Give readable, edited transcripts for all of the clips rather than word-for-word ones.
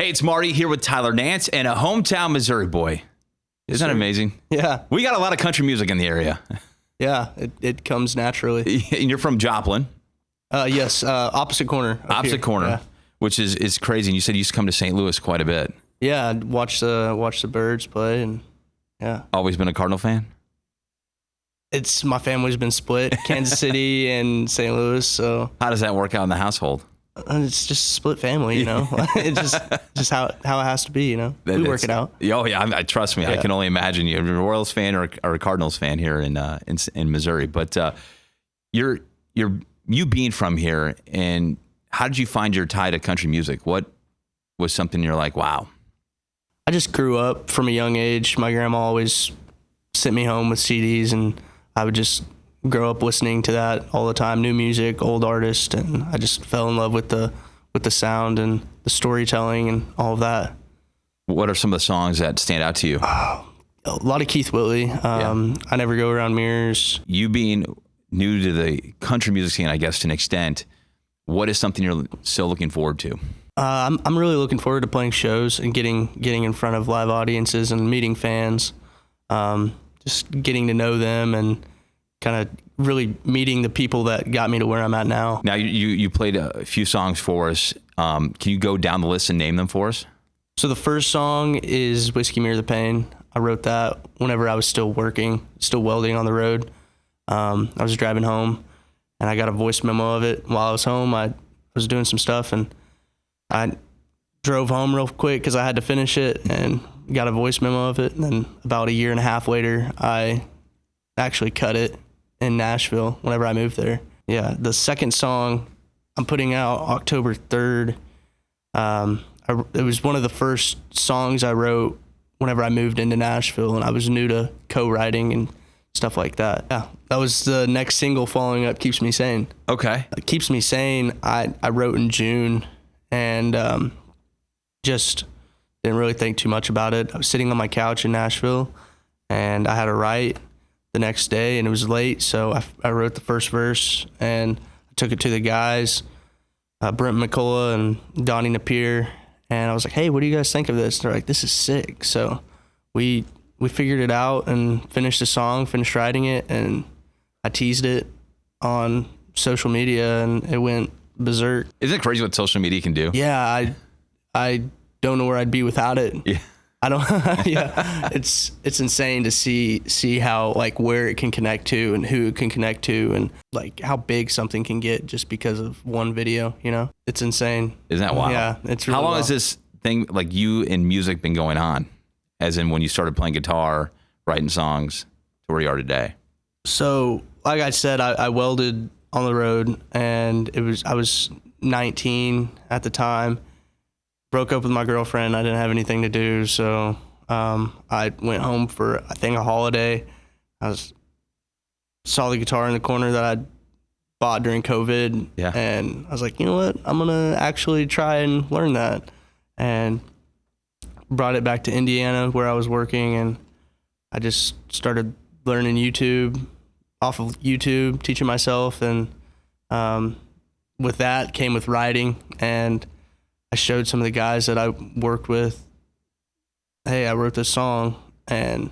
Hey, it's Marty here with Tyler Nance and a hometown Missouri boy. Isn't that amazing? Yeah. We got a lot of country music in the area. Yeah, it comes naturally. And you're from Joplin. Yes, opposite corner. Opposite corner, yeah. which is crazy. And you said you used to come to St. Louis quite a bit. Yeah, I'd watch the birds play, and yeah. Always been a Cardinal fan? It's my family's been split, Kansas City and St. Louis. So How does that work out in the household? it's just a split family, you know. It's just how it has to be, you know. We work it out. Oh yeah, I trust me. Yeah. I can only imagine you're a Royals fan or a Cardinals fan here in Missouri. But you being from here, and how did you find your tie to country music? What was something you're like, wow? I just grew up from a young age. My grandma always sent me home with CDs, and I would just grow up listening to that all the time, new music, old artists, and I just fell in love with the sound and the storytelling and all of that. What are some of the songs that stand out to you? A lot of Keith Whitley. I Never Go Around Mirrors. You being new to the country music scene, I guess, to an extent, what is something you're still looking forward to? I'm really looking forward to playing shows and getting in front of live audiences and meeting fans, just getting to know them and kind of really meeting the people that got me to where I'm at now. Now, you played a few songs for us. Can you go down the list and name them for us? So the first song is Whiskey Mirror the Pain. I wrote that whenever I was still working, still welding on the road. I was driving home, and I got a voice memo of it while I was home. I was doing some stuff, and I drove home real quick because I had to finish it, and got a voice memo of it. And then about a year and a half later, I actually cut it in Nashville whenever I moved there. Yeah, the second song I'm putting out October 3rd. It was one of the first songs I wrote whenever I moved into Nashville, and I was new to co-writing and stuff like that. Yeah, that was the next single following up Keeps Me Sane. Okay. Keeps Me Sane, I wrote in June, and just didn't really think too much about it. I was sitting on my couch in Nashville, and I had to write the next day, and it was late, so I wrote the first verse, and I took it to the guys, Brent McCullough and Donnie Napier, and I was like, hey, what do you guys think of this? They're like, this is sick. So we figured it out and finished the song, finished writing it, and I teased it on social media, and it went berserk. Isn't it crazy what social media can do? Yeah, I don't know where I'd be without it. Yeah. I don't. Yeah, it's insane to see how, like, where it can connect to and who it can connect to, and like how big something can get just because of one video. You know, it's insane. Isn't that wild? Yeah, it's really How long wild. has this thing, like you and music, been going on? As in when you started playing guitar, writing songs, to where you are today? So, like I said, I welded on the road, and I was 19 at the time. Broke up with my girlfriend. I didn't have anything to do, so I went home for, I think, a holiday. Saw the guitar in the corner that I bought during COVID, Yeah. and I was like, you know what? I'm gonna actually try and learn that, and brought it back to Indiana where I was working, and I just started learning off of YouTube, teaching myself, and with that came with writing, and I showed some of the guys that I worked with, hey, I wrote this song, and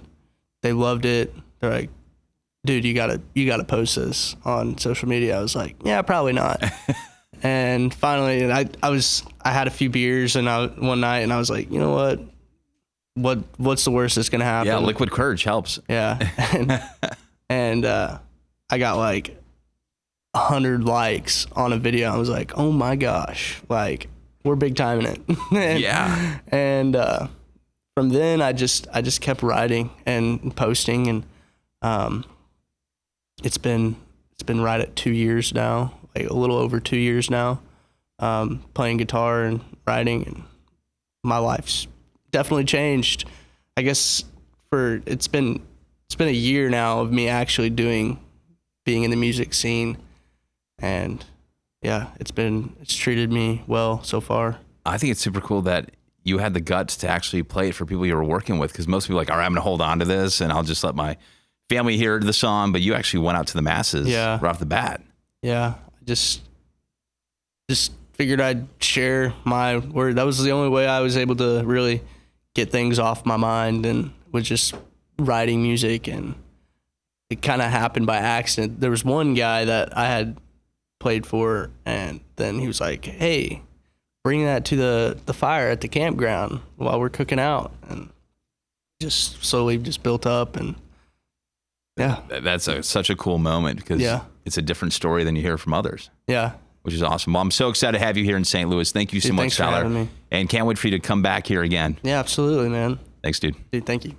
they loved it. They're like, dude, you gotta post this on social media. I was like, yeah, probably not. And finally, I had a few beers one night, and I was like, you know what's the worst that's gonna happen? Yeah, liquid courage helps. Yeah, and I got like 100 likes on a video. I was like, oh my gosh, like, we're big time in it. Yeah. And from then I just kept writing and posting, and it's been right at 2 years now, like a little over 2 years now, playing guitar and writing, and my life's definitely changed. I guess it's been a year now of me actually being in the music scene, and yeah, it's treated me well so far. I think it's super cool that you had the guts to actually play it for people you were working with, because most people are like, all right, I'm going to hold on to this and I'll just let my family hear the song, but you actually went out to the masses right off the bat. Yeah, just figured I'd share my word. That was the only way I was able to really get things off my mind, and was just writing music. And it kind of happened by accident. There was one guy that I had played for, and then he was like, hey, bring that to the fire at the campground while we're cooking out. And just slowly just built up. And yeah, That's such a cool moment, because it's a different story than you hear from others. Yeah. Which is awesome. Well, I'm so excited to have you here in St. Louis. Thank you so much, thanks for Tyler. having me. And can't wait for you to come back here again. Yeah, absolutely, man. Thanks, dude. Dude, thank you.